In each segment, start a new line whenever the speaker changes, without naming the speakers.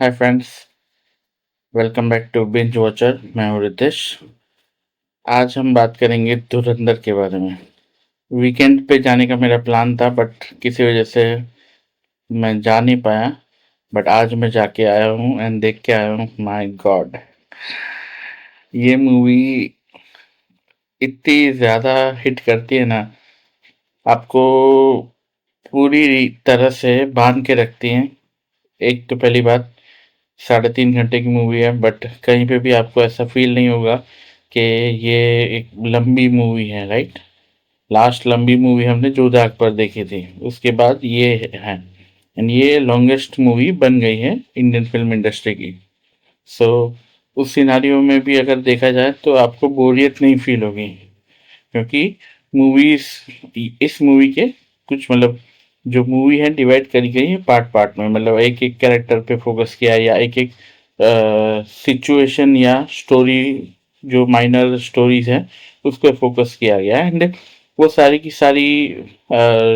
Hi friends, welcome back to binge watcher. मैं हूँ रितेश। आज हम बात करेंगे धुरंधर के बारे में। वीकेंड पे जाने का मेरा प्लान था बट किसी वजह से मैं जा नहीं पाया। बट आज मैं जाके आया हूँ एंड देख के आया हूँ। माय गॉड, ये मूवी इतनी ज़्यादा हिट करती है ना, आपको पूरी तरह से बांध के रखती है। एक तो पहली बात, 3.5 घंटे की मूवी है बट कहीं पे भी आपको ऐसा फील नहीं होगा कि ये एक लंबी मूवी है, राइट। लास्ट लंबी मूवी हमने जोधा अकबर देखी थी, उसके बाद ये है। एंड ये लॉन्गेस्ट मूवी बन गई है इंडियन फिल्म इंडस्ट्री की। सो उस सिनारियो में भी अगर देखा जाए तो आपको बोरियत नहीं फील होगी, क्योंकि मूवीज इस मूवी के कुछ मतलब जो मूवी है डिवाइड करी गई है पार्ट पार्ट में। मतलब एक एक कैरेक्टर पे फोकस किया है या एक एक सिचुएशन या स्टोरी, जो माइनर स्टोरीज हैं उस पर फोकस किया गया है। एंड वो सारी की सारी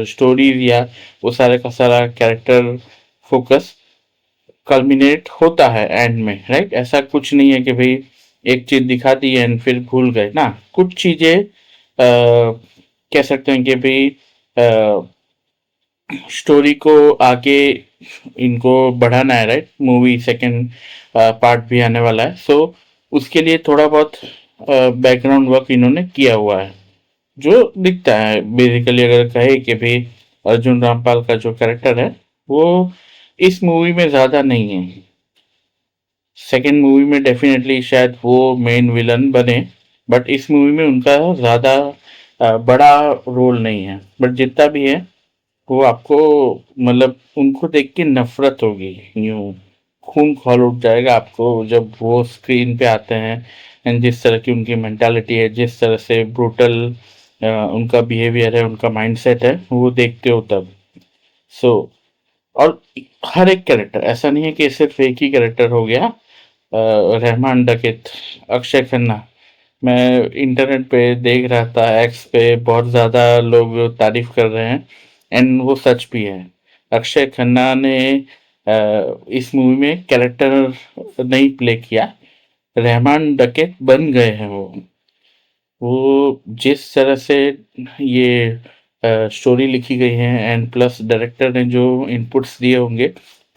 स्टोरीज या वो सारे का सारा कैरेक्टर फोकस कल्मिनेट होता है एंड में, राइट। ऐसा कुछ नहीं है कि भाई एक चीज दिखा दी एंड फिर भूल गए ना। कुछ चीजें कह सकते हैं कि भाई स्टोरी को आगे इनको बढ़ाना है, राइट। मूवी सेकंड पार्ट भी आने वाला है, सो उसके लिए थोड़ा बहुत बैकग्राउंड वर्क इन्होंने किया हुआ है जो दिखता है। बेसिकली अगर कहे कि भाई अर्जुन रामपाल का जो कैरेक्टर है वो इस मूवी में ज्यादा नहीं है। सेकंड मूवी में डेफिनेटली शायद वो मेन विलन बने, बट इस मूवी में उनका ज्यादा बड़ा रोल नहीं है। बट जितना भी है वो आपको मतलब उनको देख के नफरत होगी, यूं खून खौल उठ जाएगा आपको जब वो स्क्रीन पे आते हैं। एंड जिस तरह की उनकी मेंटालिटी है, जिस तरह से ब्रूटल उनका बिहेवियर है, उनका माइंडसेट है, वो देखते हो तब। सो और हर एक कैरेक्टर, ऐसा नहीं है कि सिर्फ एक ही कैरेक्टर हो गया। रहमान डकैत, अक्षय खन्ना, मैं इंटरनेट पे देख रहा था, एक्स पे बहुत ज़्यादा लोग तारीफ कर रहे हैं एंड वो सच भी है। अक्षय खन्ना ने इस मूवी में कैरेक्टर नहीं प्ले किया, रहमान डकैत बन गए हैं वो जिस तरह से ये स्टोरी लिखी गई है एंड प्लस डायरेक्टर ने जो इनपुट्स दिए होंगे,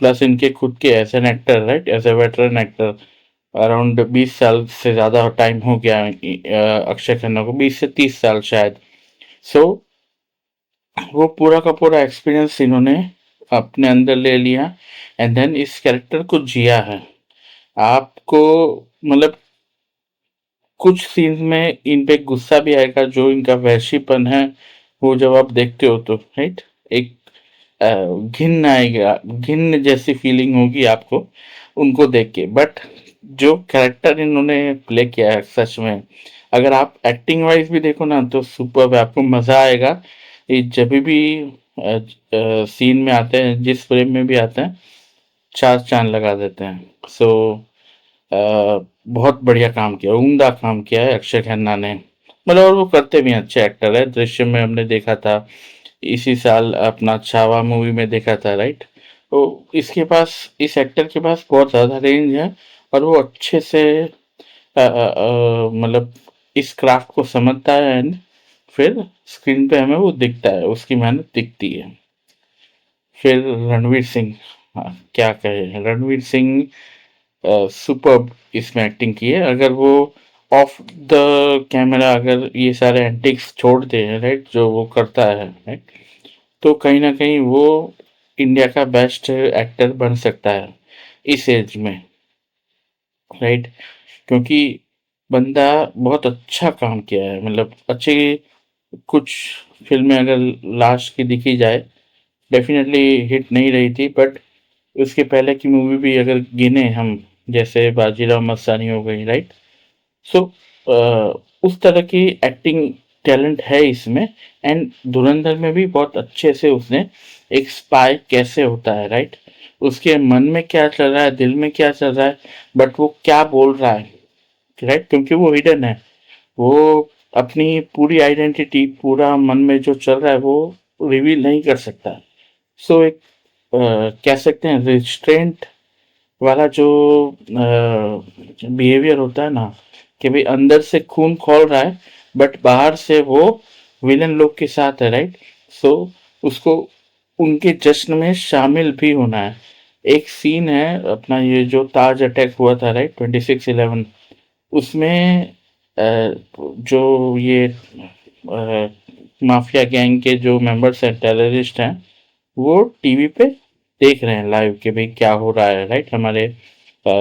प्लस इनके खुद के as an actor, right, as a veteran actor. Around 20 साल से ज़्यादा टाइम हो गया अक्षय खन्ना को, 20 से 30 साल शायद। सो वो पूरा का पूरा एक्सपीरियंस इन्होंने अपने अंदर ले लिया एंड देन इस कैरेक्टर को जिया है। आपको मतलब कुछ सीन्स में इन पे गुस्सा भी आएगा, जो इनका वहशीपन है वो जब आप देखते हो तो, राइट। एक घिन आएगा, घिन जैसी फीलिंग होगी आपको उनको देख के। बट जो कैरेक्टर इन्होंने प्ले किया है सच में, अगर आप एक्टिंग वाइज भी देखो ना तो सुपर है, आपको मजा आएगा। ये जब भी सीन में आते हैं, जिस फ्रेम में भी आते हैं, चार चांद लगा देते हैं। सो बहुत बढ़िया काम किया, उम्दा काम किया है अक्षय खन्ना ने। मतलब और वो करते भी हैं, अच्छे एक्टर है। दृश्यम में हमने देखा था, इसी साल अपना छावा मूवी में देखा था, राइट। तो इसके पास, इस एक्टर के पास बहुत ज़्यादा रेंज है और वो अच्छे से मतलब इस क्राफ्ट को समझता है एंड फिर स्क्रीन पे हमें वो दिखता है, उसकी मेहनत दिखती है। फिर रणवीर सिंह, हाँ, क्या कहे, रणवीर सिंह सुपर्ब इसमें एक्टिंग की है। अगर वो ऑफ द कैमरा अगर ये सारे एंटिक्स छोड़ दे, राइट, जो वो करता है, राइट, तो कहीं ना कहीं वो इंडिया का बेस्ट एक्टर बन सकता है इस एज में, राइट। क्योंकि बंदा बहुत अच्छा काम किया है। मतलब अच्छी कुछ फिल्में अगर लास्ट की दिखी जाए, डेफिनेटली हिट नहीं रही थी, बट उसके पहले की मूवी भी अगर गिने हम, जैसे बाजीराव मस्तानी हो गई, राइट। सो उस तरह की एक्टिंग टैलेंट है इसमें। एंड धुरंधर में भी बहुत अच्छे से उसने एक स्पाई कैसे होता है, राइट, उसके मन में क्या चल रहा है, दिल में क्या चल रहा है, बट वो क्या बोल रहा है, राइट, क्योंकि वो हिडन है। वो अपनी पूरी आइडेंटिटी, पूरा मन में जो चल रहा है वो रिवील नहीं कर सकता। सो एक कह सकते हैं रिस्ट्रेंट वाला जो बिहेवियर होता है ना, कि भाई अंदर से खून खौल रहा है बट बाहर से वो विलन लोग के साथ है, राइट? सो उसको उनके जश्न में शामिल भी होना है। एक सीन है अपना, ये जो ताज अटैक हुआ था, राइट, 26/11, उसमें जो ये माफिया गैंग के जो मेंबर्स हैं, टेररिस्ट हैं, वो टीवी पे देख रहे हैं लाइव कि भाई क्या हो रहा है, राइट? हमारे अ,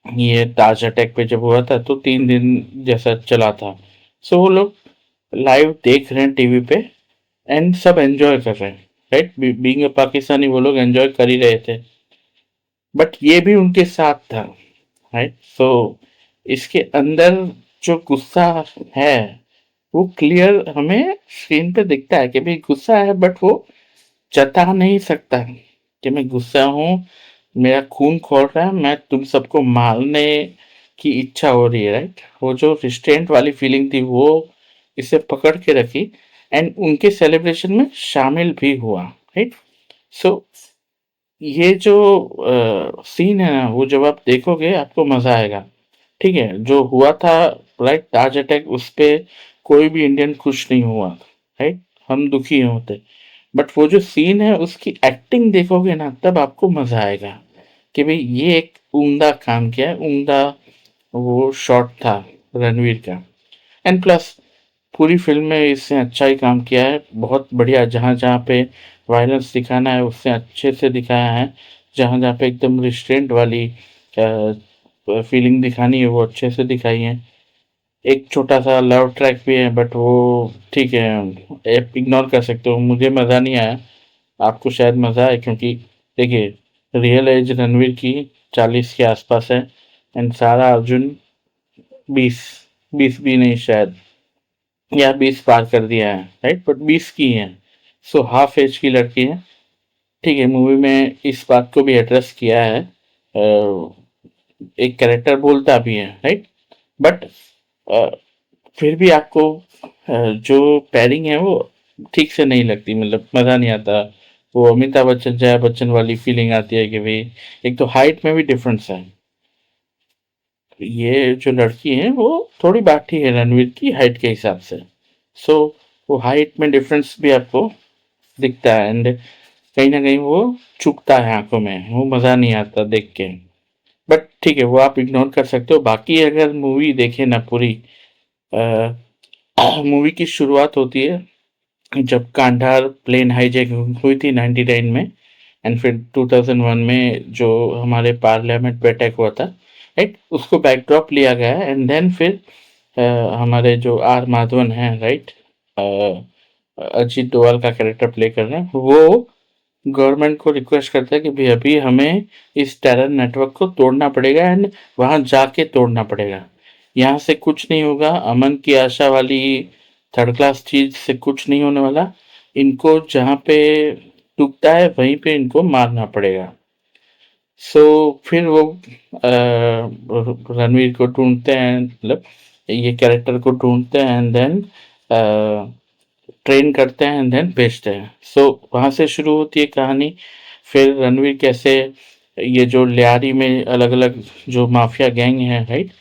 ये ताज अटैक पे जब हुआ था तो 3 दिन जैसा चला था। सो वो लोग लाइव देख रहे हैं टीवी पे एंड सब एंजॉय कर रहे हैं, राइट? बीइंग अ पाकिस्तानी वो लोग एंजॉय कर ही रहे थे, बट ये भी उनके साथ था, राइट? सो इसके अंदर जो गुस्सा है वो क्लियर हमें स्क्रीन पे दिखता है कि भाई गुस्सा है, बट वो जता नहीं सकता कि मैं गुस्सा हूँ, मेरा खून खौल रहा है, मैं तुम सबको मारने की इच्छा हो रही है, राइट? वो जो रिस्ट्रेंट वाली फीलिंग थी वो इसे पकड़ के रखी एंड उनके सेलिब्रेशन में शामिल भी हुआ, राइट? सो ये जो सीन है ना, वो जब आप देखोगे आपको मजा आएगा। ठीक है, जो हुआ था, राइट, ताज अटैक, उस पे कोई भी इंडियन खुश नहीं हुआ, राइट? हम दुखी होते, बट वो जो सीन है उसकी एक्टिंग देखोगे ना तब आपको मजा आएगा कि भाई ये एक उम्दा काम किया है, उम्दा वो शॉट था रणवीर का। एंड प्लस पूरी फ़िल्म में इसने अच्छा ही काम किया है, बहुत बढ़िया। जहाँ-जहाँ पे वायलेंस दिखाना है उसने अच्छे से दिखाया है, जहाँ-जहाँ पे एकदम रिस्ट्रेंट वाली फीलिंग दिखानी है वो अच्छे से दिखाई है। एक छोटा-सा लव ट्रैक भी है बट वो ठीक है, आप इग्नोर कर सकते हो, मुझे मज़ा नहीं आया, आपको शायद मज़ा आए, क्योंकि देखिए रियल एज रणवीर की 40 के आसपास है एंड सारा अर्जुन 20, 20 भी नहीं शायद, या 20 पार कर दिया है, राइट? बट 20 की है, सो हाफ एज की लड़की है। ठीक है, मूवी में इस बात को भी एड्रेस किया है, एक कैरेक्टर बोलता भी है, राइट? बट फिर भी आपको जो पैरिंग है वो ठीक से नहीं लगती, मतलब मज़ा नहीं आता। वो अमिताभ बच्चन जया बच्चन वाली फीलिंग आती है कि भाई एक तो हाइट में भी डिफरेंस है, ये जो लड़की है वो थोड़ी बाठी है रणवीर की हाइट के हिसाब से। सो वो हाइट में डिफरेंस भी आपको दिखता है एंड कहीं न कहीं वो चुभता है आँखों में, वो मज़ा नहीं आता देख के। बट ठीक है, वो आप इग्नोर कर सकते हो। बाकी अगर मूवी देखें ना पूरी, अ, मूवी की शुरुआत होती है जब कांधार प्लेन हाईजैक हुई थी 99 में, एंड फिर 2001 में जो हमारे पार्लियामेंट पे अटैक हुआ था, राइट? उसको बैकड्रॉप लिया गया है एंड देन फिर हमारे जो आर माधवन हैं, राइट, अजीत डोभाल का कैरेक्टर प्ले कर रहे हैं, वो गवर्नमेंट को रिक्वेस्ट करता है कि भाई अभी हमें इस टेरर नेटवर्क को तोड़ना पड़ेगा एंड वहां जाके तोड़ना पड़ेगा, यहाँ से कुछ नहीं होगा, अमन की आशा वाली थर्ड क्लास चीज से कुछ नहीं होने वाला, इनको जहाँ पे टूकता है वहीं पे इनको मारना पड़ेगा। सो फिर वो रणवीर को ढूंढते हैं, मतलब ये कैरेक्टर को ढूंढते हैं एंड देन ट्रेन करते हैं एंड देन भेजते हैं। सो वहाँ से शुरू होती है कहानी। फिर रणवीर कैसे ये जो लियारी में अलग अलग जो माफिया गैंग है, राइट,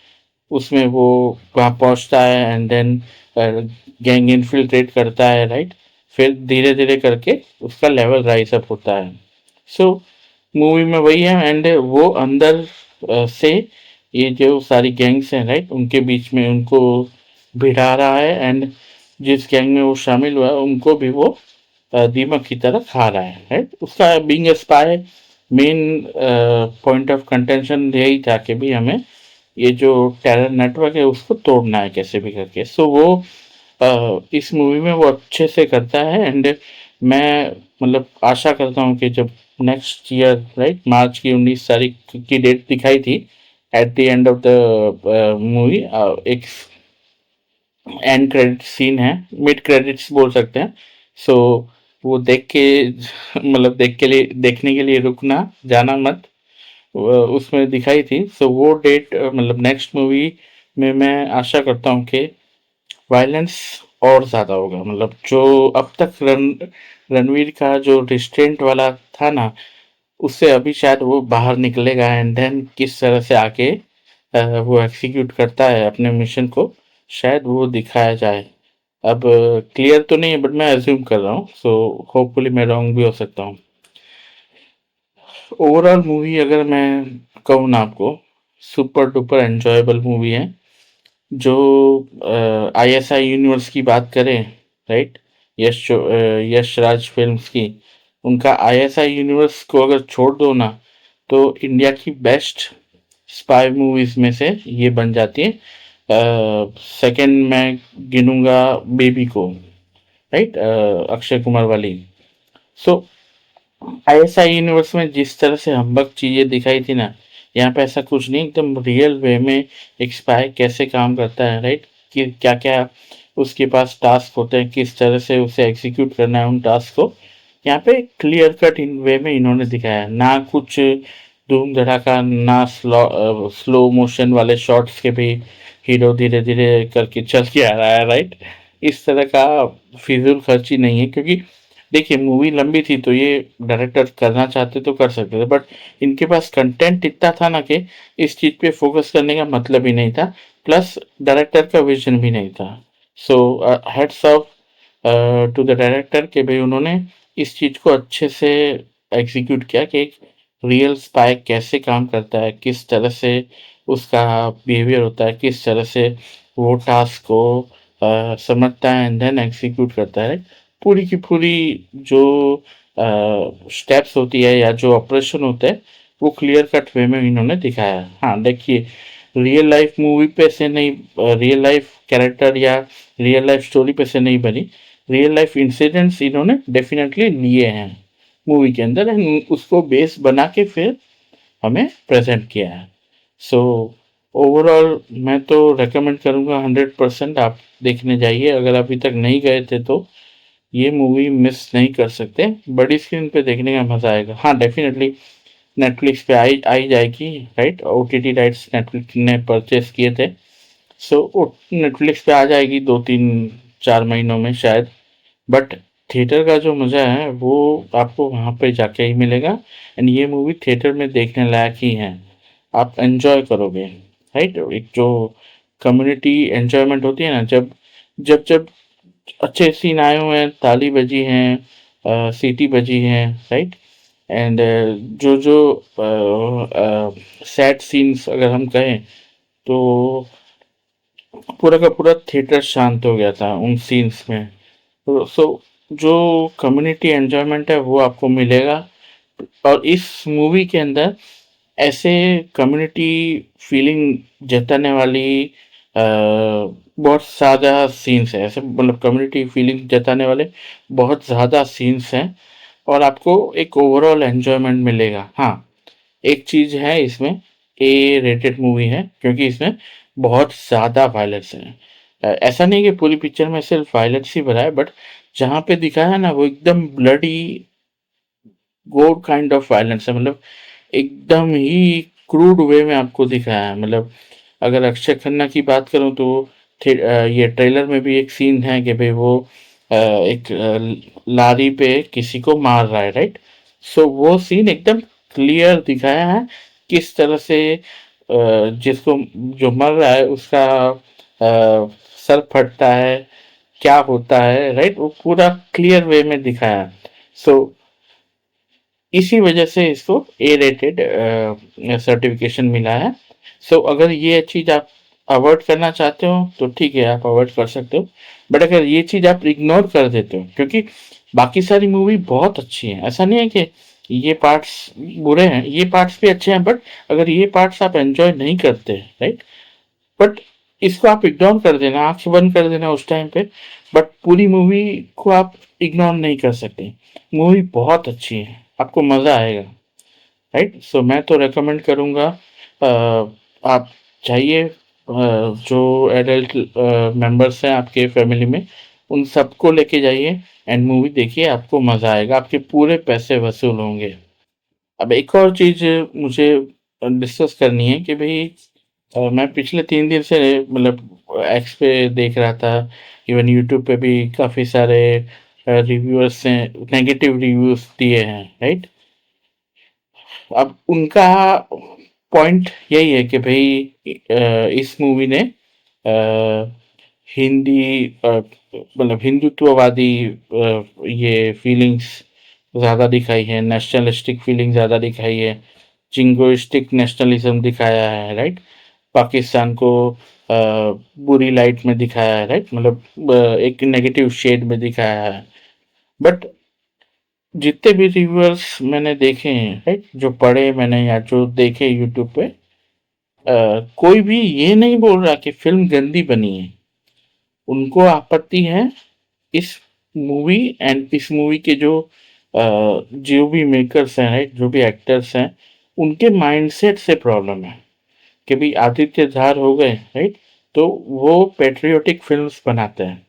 उसमें वो वहाँ पहुँचता है एंड देन गैंग इन्फिल्ट्रेट करता है, राइट? फिर धीरे धीरे करके उसका लेवल राइज अप होता है। सो मूवी में वही है एंड वो अंदर से ये जो सारी गैंग्स हैं, राइट, उनके बीच में उनको भिड़ा रहा है एंड जिस गैंग में वो शामिल हुआ है उनको भी वो दीमक की तरह खा रहा है, राइट? उसका being a spy main point of contention यही था कि भी हमें ये जो टेरर नेटवर्क है उसको तोड़ना है कैसे भी करके। सो वो इस मूवी में वो अच्छे से करता है एंड मैं मतलब आशा करता हूँ कि जब नेक्स्ट ईयर, राइट, मार्च की 19 तारीख की डेट दिखाई थी, at the end of the movie एक एंड क्रेडिट सीन है, मिड क्रेडिट्स बोल सकते हैं। सो वो देख के मतलब देख के लिए देखने के लिए रुकना, जाना मत, उसमें दिखाई थी। सो वो डेट मतलब नेक्स्ट मूवी में मैं आशा करता हूँ कि वायलेंस और ज़्यादा होगा, मतलब जो अब तक रणवीर का जो रिस्ट्रेंट वाला था ना, उससे अभी शायद वो बाहर निकलेगा एंड देन किस तरह से आके वो एग्जीक्यूट करता है अपने मिशन को, शायद वो दिखाया जाए। अब क्लियर तो नहीं है बट मैं अज्यूम कर रहा हूँ, सो होपफुली मैं रॉन्ग भी हो सकता हूँ। ओवरऑल मूवी अगर मैं कहूँ ना आपको, सुपर डुपर एन्जॉयबल मूवी है। जो आईएसआई यूनिवर्स की बात करें, राइट, यश राज फिल्म्स की, उनका आईएसआई यूनिवर्स को अगर छोड़ दो ना, तो इंडिया की बेस्ट स्पाई मूवीज में से ये बन जाती है। सेकंड मैं गिनूंगा बेबी को, राइट, अक्षय कुमार वाली। सो आईएसआई यूनिवर्स में जिस तरह से हम्बक चीजें दिखाई थी ना, यहाँ पे ऐसा कुछ नहीं, एकदम रियल वे में एक स्पाई कैसे काम करता है, राइट, कि क्या क्या उसके पास टास्क होते हैं, किस तरह से उसे एग्जीक्यूट करना है उन टास्क को। यहाँ पे क्लियर कट इन वे में इन्होंने दिखाया है, ना कुछ धूम धड़ाका, ना स्लो मोशन वाले शॉट्स के भी हीरो धीरे धीरे करके चल के आ रहा है, राइट। इस तरह का फिजूल खर्ची नहीं है, क्योंकि देखिए मूवी लंबी थी तो ये डायरेक्टर करना चाहते तो कर सकते थे, बट इनके पास कंटेंट इतना था ना कि इस चीज पे फोकस करने का मतलब ही नहीं था, प्लस डायरेक्टर का विजन भी नहीं था। So hats off to the director के भाई उन्होंने इस चीज को अच्छे से एग्जीक्यूट किया कि एक रियल स्पाई कैसे काम करता है, किस तरह से उसका बिहेवियर होता है, किस तरह से वो टास्क को समझता है एंड देन एग्जीक्यूट करता है। पूरी की पूरी जो स्टेप्स होती है या जो ऑपरेशन होता है, वो क्लियर कट वे में इन्होंने दिखाया है। हाँ देखिए, रियल लाइफ मूवी पे से नहीं, रियल लाइफ कैरेक्टर या रियल लाइफ स्टोरी पे से नहीं बनी, रियल लाइफ इंसिडेंट्स इन्होंने डेफिनेटली लिए हैं मूवी के अंदर एंड उसको बेस बना के फिर हमें प्रेजेंट किया है। सो ओवरऑल मैं तो रेकमेंड करूँगा 100% आप देखने जाइए, अगर अभी तक नहीं गए थे तो ये मूवी मिस नहीं कर सकते, बड़ी स्क्रीन पे देखने का मजा आएगा। हाँ डेफिनेटली नेटफ्लिक्स पे आई जाएगी, राइट, ओटीटी राइट्स नेटफ्लिक्स ने परचेस किए थे, सो नेटफ्लिक्स पे आ जाएगी 2-3-4 महीनों में शायद। बट थिएटर का जो मजा है वो आपको वहाँ पे जाके ही मिलेगा एंड ये मूवी थिएटर में देखने लायक ही है, आप एंजॉय करोगे, राइट। एक जो कम्युनिटी एंजॉयमेंट होती है ना, जब जब जब अच्छे सीन आए हुए हैं, ताली बजी हैं, सीटी बजी हैं, राइट, एंड जो जो सैड सीन्स अगर हम कहें तो पूरा का पूरा थिएटर शांत हो गया था उन सीन्स में। तो सो जो कम्युनिटी एंजॉयमेंट है वो आपको मिलेगा, और इस मूवी के अंदर ऐसे कम्युनिटी फीलिंग जताने वाली बहुत ज़्यादा सीन्स है, ऐसे मतलब कम्युनिटी फीलिंग जताने वाले बहुत ज़्यादा सीन्स हैं, और आपको एक ओवरऑल एन्जॉयमेंट मिलेगा। हाँ, एक चीज़ है इसमें, ए रेटेड मूवी है क्योंकि इसमें बहुत ज़्यादा वायलेंस है। ऐसा नहीं कि पूरी पिक्चर में सिर्फ वायलेंस ही भरा है, बट जहाँ पे दिखाया है ना वो एकदम ब्लडी गोर काइंड ऑफ वायलेंस है, मतलब एकदम ही क्रूड वे में आपको दिखाया है। मतलब अगर अक्षय खन्ना की बात करूँ तो ये ट्रेलर में भी एक सीन है कि भाई वो एक लारी पे किसी को मार रहा है, राइट। सो वो सीन एकदम क्लियर दिखाया है, किस तरह से जिसको जो मर रहा है उसका सर फटता है, क्या होता है, राइट, वो पूरा क्लियर वे में दिखाया है। सो इसी वजह से इसको ए रेटेड सर्टिफिकेशन मिला है। सो अगर ये चीज़ आप अवॉइड करना चाहते हो तो ठीक है, आप अवॉइड कर सकते हो, बट अगर ये चीज़ आप इग्नोर कर देते हो, क्योंकि बाकी सारी मूवी बहुत अच्छी है, ऐसा नहीं है कि ये पार्ट्स बुरे हैं, ये पार्ट्स भी अच्छे हैं, बट अगर ये पार्ट्स आप एंजॉय नहीं करते, राइट, बट इसको आप इग्नोर कर देना, आंख बंद कर देना उस टाइम पे, बट पूरी मूवी को आप इग्नोर नहीं कर सकते। मूवी बहुत अच्छी है, आपको मज़ा आएगा, राइट। सो मैं तो रेकमेंड करूँगा, आप जाइए, जो एडल्ट मेंबर्स हैं आपके फैमिली में उन सबको लेके जाइए एंड मूवी देखिए, आपको मज़ा आएगा, आपके पूरे पैसे वसूल होंगे। अब एक और चीज़ मुझे डिस्कस करनी है कि भाई मैं पिछले 3 दिन से मतलब एक्स पे देख रहा था, इवन यूट्यूब पे भी काफ़ी सारे रिव्यूअर्स ने नेगेटिव रिव्यूज़ दिए हैं, राइट। अब उनका पॉइंट यही है कि भाई इस मूवी ने हिंदी मतलब हिंदुत्ववादी ये फीलिंग्स ज़्यादा दिखाई है, नेशनलिस्टिक फीलिंग ज़्यादा दिखाई है, जिंगोइस्टिक नेशनलिज्म दिखाया है, राइट? पाकिस्तान को बुरी लाइट में दिखाया है, राइट? मतलब एक नेगेटिव शेड में दिखाया है। बट जितने भी रिव्यूअर्स मैंने देखे हैं, राइट? जो पढ़े मैंने या जो देखे यूट्यूब पे, कोई भी ये नहीं बोल रहा कि फिल्म गंदी बनी है। उनको आपत्ति है इस मूवी एंड इस मूवी के जो भी मेकर्स हैं, राइट? जो भी एक्टर्स हैं, उनके माइंडसेट से प्रॉब्लम है कि भाई आदित्य धार हो गए, राइट? तो वो पैट्रियोटिक फिल्म्स बनाते हैं।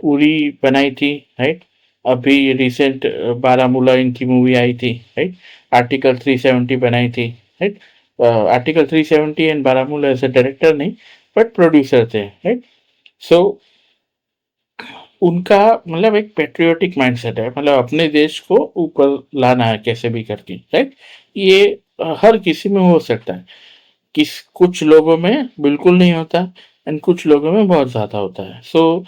उरी बनाई थी, राइट? अभी रिसेंट बारामूला इनकी मूवी आई थी, राइट? आर्टिकल 370 बनाई थी, राइट? Article 370 and Baramulla as a director नहीं, बट प्रोड्यूसर थे, राइट? सो उनका मतलब एक पैट्रियोटिक माइंडसेट है, मतलब अपने देश को ऊपर लाना है कैसे भी करके, राइट? ये हर किसी में हो सकता है। कुछ लोगों में बिल्कुल नहीं होता एंड कुछ लोगों में बहुत ज्यादा होता है। सो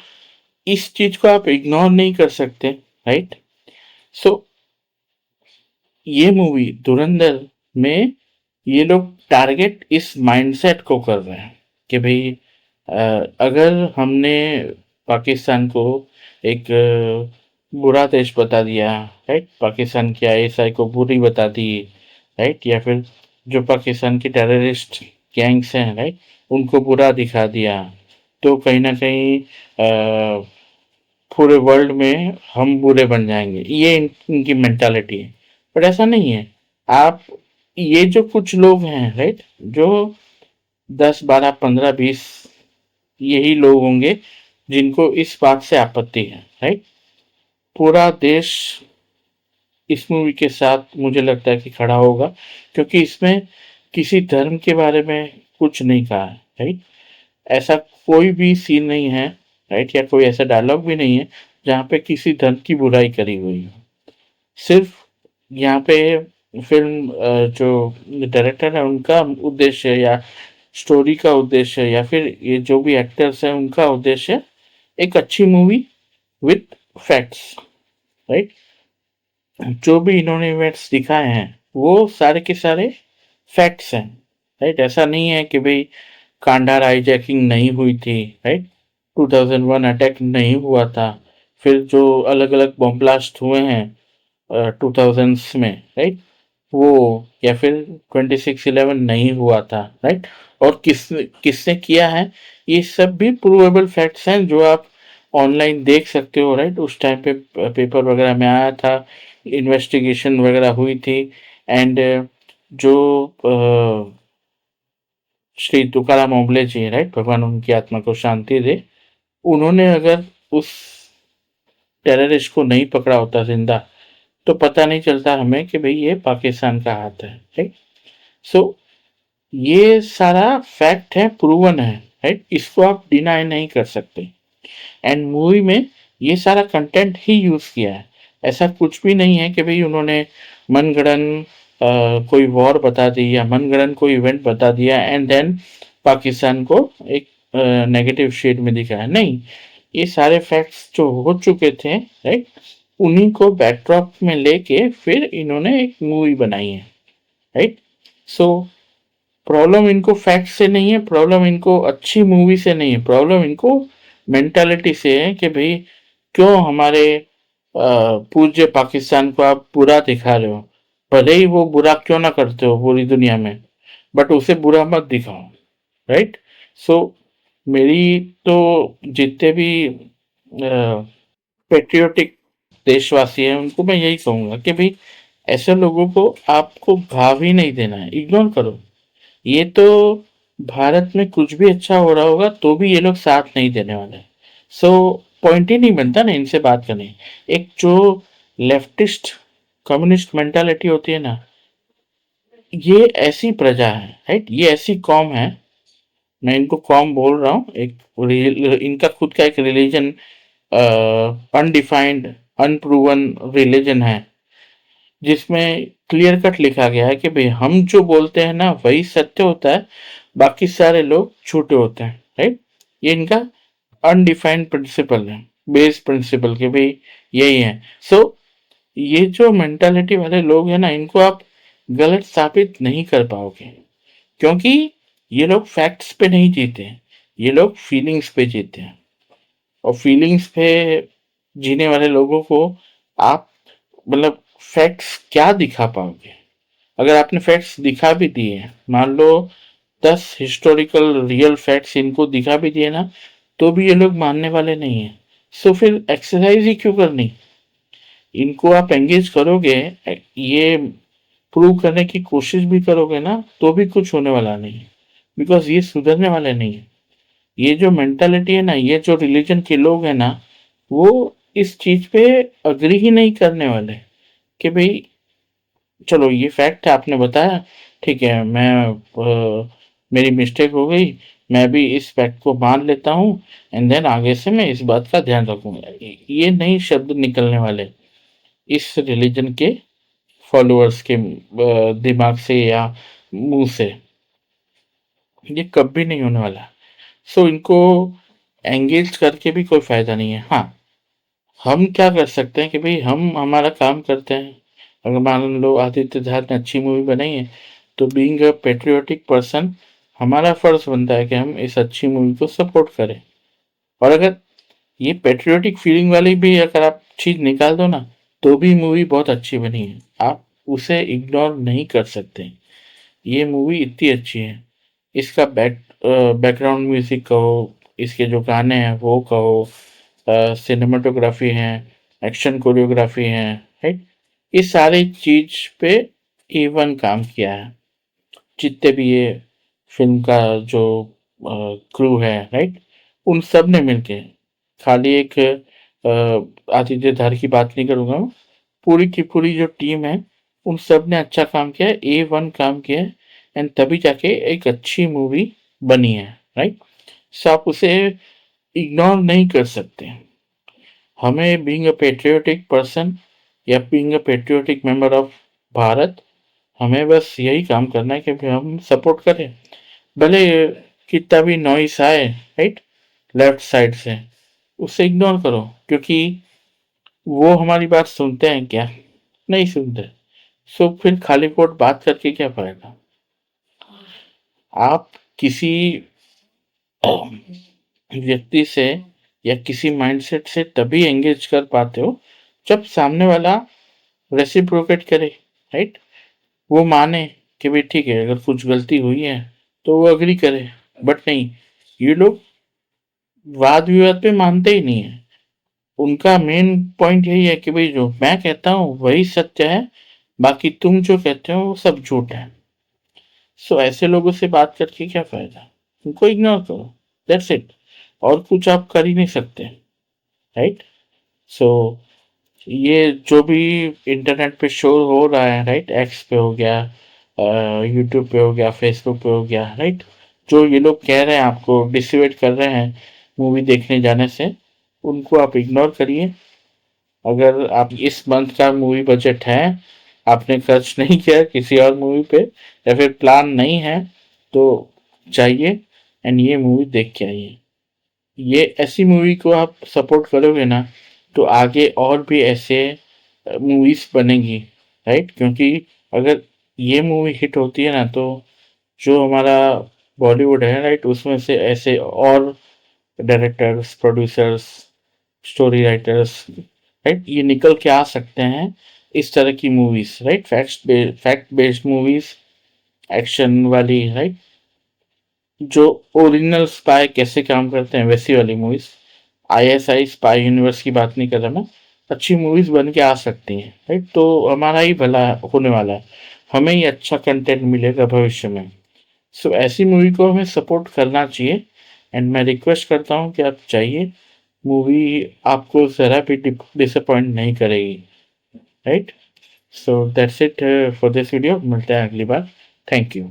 इस चीज को आप इग्नोर नहीं कर सकते, राइट? सो ये मूवी धुरंधर में ये लोग टारगेट इस माइंडसेट को कर रहे हैं कि भाई अगर हमने पाकिस्तान को एक बुरा देश बता दिया, राइट? पाकिस्तान की आईएसआई को बुरी बता दी, राइट? या फिर जो पाकिस्तान की टेररिस्ट गैंग्स हैं, राइट? उनको बुरा दिखा दिया, तो कहीं ना कहीं पूरे वर्ल्ड में हम बुरे बन जाएंगे, ये इनकी मेंटालिटी है। बट ऐसा नहीं है। आप ये जो कुछ लोग हैं, राइट? जो 10 12 15 20 यही लोग होंगे जिनको इस बात से आपत्ति है, राइट? पूरा देश इस मूवी के साथ मुझे लगता है कि खड़ा होगा, क्योंकि इसमें किसी धर्म के बारे में कुछ नहीं कहा है, राइट? ऐसा कोई भी सीन नहीं है, राइट? या कोई ऐसा डायलॉग भी नहीं है जहाँ पे किसी धर्म की बुराई करी हुई हो। सिर्फ यहाँ पे फिल्म जो डायरेक्टर है उनका उद्देश्य या स्टोरी का उद्देश्य या फिर ये जो भी एक्टर्स हैं उनका उद्देश्य एक अच्छी मूवी विथ फैक्ट्स, राइट? जो भी इन्होंने इवेंट्स दिखाए हैं वो सारे के सारे फैक्ट्स हैं, राइट? ऐसा नहीं है कि भाई कांडार हाईजैकिंग नहीं हुई थी, राइट? 2001 अटैक नहीं हुआ था, फिर जो अलग अलग बम ब्लास्ट हुए हैं 2000s में, राइट? वो या फिर 26/11 नहीं हुआ था, राइट? और किसने किसने किया है, ये सब भी प्रूवेबल फैक्ट्स हैं जो आप ऑनलाइन देख सकते हो, राइट? उस टाइम पे पेपर वगैरह में आया था, इन्वेस्टिगेशन वगैरह हुई थी। एंड जो श्री तुकाराम ओबले जी, राइट? भगवान उनकी आत्मा को शांति दे, उन्होंने अगर उस टेररिस्ट को नहीं पकड़ा होता जिंदा, तो पता नहीं चलता हमें कि भाई ये पाकिस्तान का हाथ है, राइट? सो ये सारा फैक्ट है, प्रूवन है, राइट? इसको आप डिनाई नहीं कर सकते। एंड मूवी में ये सारा कंटेंट ही यूज किया है। ऐसा कुछ भी नहीं है कि भाई उन्होंने मनगढ़ंत कोई वॉर बता दी या मनगढ़ंत कोई इवेंट बता दिया एंड देन पाकिस्तान को एक नेगेटिव शेड में दिखाया, नहीं। ये सारे फैक्ट्स जो हो चुके थे, राइट? उन्हीं को बैकड्रॉप में लेके फिर इन्होंने एक मूवी बनाई है, राइट? सो प्रॉब्लम इनको फैक्ट से नहीं है, प्रॉब्लम इनको अच्छी मूवी से नहीं है, प्रॉब्लम इनको मेंटालिटी से है कि भाई क्यों हमारे पूज्य पाकिस्तान को आप बुरा दिखा रहे हो। भले ही वो बुरा क्यों ना करते हो पूरी दुनिया में, बट उसे बुरा मत दिखाओ, राइट? सो मेरी तो जितने भी पेट्रियोटिक देशवासी हैं उनको मैं यही कहूंगा कि भाई ऐसे लोगों को आपको भाव ही नहीं देना है, इग्नोर करो। ये तो भारत में कुछ भी अच्छा हो रहा होगा तो भी ये लोग साथ नहीं देने वाले। सो पॉइंट ही नहीं बनता ना इनसे बात करने। एक जो लेफ्टिस्ट कम्युनिस्ट मेंटालिटी होती है ना, ये ऐसी प्रजा है, राइट? ये ऐसी कौम है, मैं इनको कौम बोल रहा हूँ। इनका खुद का एक रिलीजन, अनडिफाइंड अनप्रूवन रिलीजन है, जिसमें क्लियर कट लिखा गया है कि भाई हम जो बोलते हैं ना वही सत्य होता है, बाकी सारे लोग झूठे होते हैं, राइट। ये इनका अनडिफाइंड प्रिंसिपल है, बेस प्रिंसिपल के भाई यही है। सो ये जो मेंटालिटी वाले लोग हैं ना, इनको आप गलत साबित नहीं कर पाओगे, क्योंकि ये लोग फैक्ट्स पे नहीं जीते हैं, ये लोग फीलिंग्स पे जीते हैं। और फीलिंग्स पे जीने वाले लोगों को आप मतलब फैक्ट्स क्या दिखा पाओगे? अगर आपने फैक्ट्स दिखा भी दिए, मान लो 10 हिस्टोरिकल रियल फैक्ट्स इनको दिखा भी दिए ना, तो भी ये लोग मानने वाले नहीं है। सो फिर एक्सरसाइज ही क्यों करनी? इनको आप एंगेज करोगे, ये प्रूव करने की कोशिश भी करोगे ना, तो भी कुछ होने वाला नहीं, बिकॉज ये सुधरने वाले नहीं है। ये जो मेंटालिटी है ना, ये जो रिलीजन के लोग हैं ना, वो इस चीज पे अग्री ही नहीं करने वाले कि भाई चलो ये फैक्ट है, आपने बताया, ठीक है, मैं मेरी मिस्टेक हो गई, मैं भी इस फैक्ट को मान लेता हूँ, एंड देन आगे से मैं इस बात का ध्यान रखूंगा। ये नहीं शब्द निकलने वाले इस रिलीजन के फॉलोअर्स के दिमाग से या मुंह से, ये कभी नहीं होने वाला। सो इनको एंगेज करके भी कोई फायदा नहीं है। हाँ, हम क्या कर सकते हैं कि भाई हम हमारा काम करते हैं। अगर मान लो आदित्य धार ने अच्छी मूवी बनाई है, तो बीइंग अ पेट्रियोटिक पर्सन हमारा फर्ज बनता है कि हम इस अच्छी मूवी को सपोर्ट करें। और अगर ये पेट्रियोटिक फीलिंग वाली भी अगर आप चीज निकाल दो ना, तो भी मूवी बहुत अच्छी बनी है, आप उसे इग्नोर नहीं कर सकते। ये मूवी इतनी अच्छी है, इसका बैकग्राउंड म्यूजिक कहो, इसके जो गाने हैं वो कहो, सिनेमाटोग्राफी है, एक्शन कोरियोग्राफी है, राइट, ये सारी चीज पे A1 काम किया है। जितने भी ये फिल्म का जो क्रू है, राइट, उन सब ने मिलके, खाली एक आदित्य धार की बात नहीं करूंगा मैं, पूरी की पूरी जो टीम है, उन सब ने अच्छा काम किया है, A1 काम किया है, एंड तभी जाके एक अच्छी मूवी बनी है, राइट। सो आप उसे इग्नोर नहीं कर सकते। हमें बीइंग अ पेट्रियोटिक पर्सन या being a patriotic member of Bharat, हमें बस यही काम करना है कि हम सपोर्ट करें, भले कितना भी नॉइस आए, राइट, लेफ्ट साइड से, उसे इग्नोर करो, क्योंकि वो हमारी बात सुनते हैं क्या? नहीं सुनते। सो फिर खाली पोट बात करके क्या फायदा? आप किसी व्यक्ति से या किसी माइंडसेट से तभी एंगेज कर पाते हो जब सामने वाला रेसिप्रोकेट करे, राइट, वो माने कि भाई ठीक है, अगर कुछ गलती हुई है तो वो अग्री करे। बट नहीं, ये लोग वाद विवाद पे मानते ही नहीं है। उनका मेन पॉइंट यही है कि भाई जो मैं कहता हूँ वही सत्य है, बाकी तुम जो कहते हो वो सब झूठ है। सो ऐसे लोगों से बात करके क्या फायदा? उनको इग्नोर करो, दैट्स इट। और कुछ आप कर ही नहीं सकते, राइट। सो ये जो भी इंटरनेट पे शो हो रहा है, राइट, एक्स पे हो गया, यूट्यूब पे हो गया, फेसबुक पे हो गया, राइट, जो ये लोग कह रहे हैं आपको डिसइवेट कर रहे हैं मूवी देखने जाने से, उनको आप इग्नोर करिए। अगर आप इस मंथ का मूवी बजट है, आपने खर्च नहीं किया किसी और मूवी पे, या फिर प्लान नहीं है, तो जाइए एंड ये मूवी देख के आइए। ये ऐसी मूवी को आप सपोर्ट करोगे ना, तो आगे और भी ऐसे मूवीज बनेंगी, राइट, क्योंकि अगर ये मूवी हिट होती है ना, तो जो हमारा बॉलीवुड है, राइट, उसमें से ऐसे और directors, producers, story writers, right, ये निकल के आ सकते हैं इस तरह की movies, right, fact based movies, action वाली, राइट, जो ओरिजिनल स्पाई कैसे काम करते हैं वैसी वाली मूवीज। ISI स्पाई यूनिवर्स की बात नहीं कर रहा मैं, अच्छी मूवीज बन के आ सकती हैं, राइट, तो हमारा ही भला होने वाला है, हमें ही अच्छा कंटेंट मिलेगा भविष्य में। सो ऐसी मूवी को हमें सपोर्ट करना चाहिए, एंड मैं रिक्वेस्ट करता हूँ कि आप चाहिए, मूवी आपको ज़रा भी डिसअपॉइंट नहीं करेगी, right. So that's it for this video, मिलते हैं अगली बार। Thank you.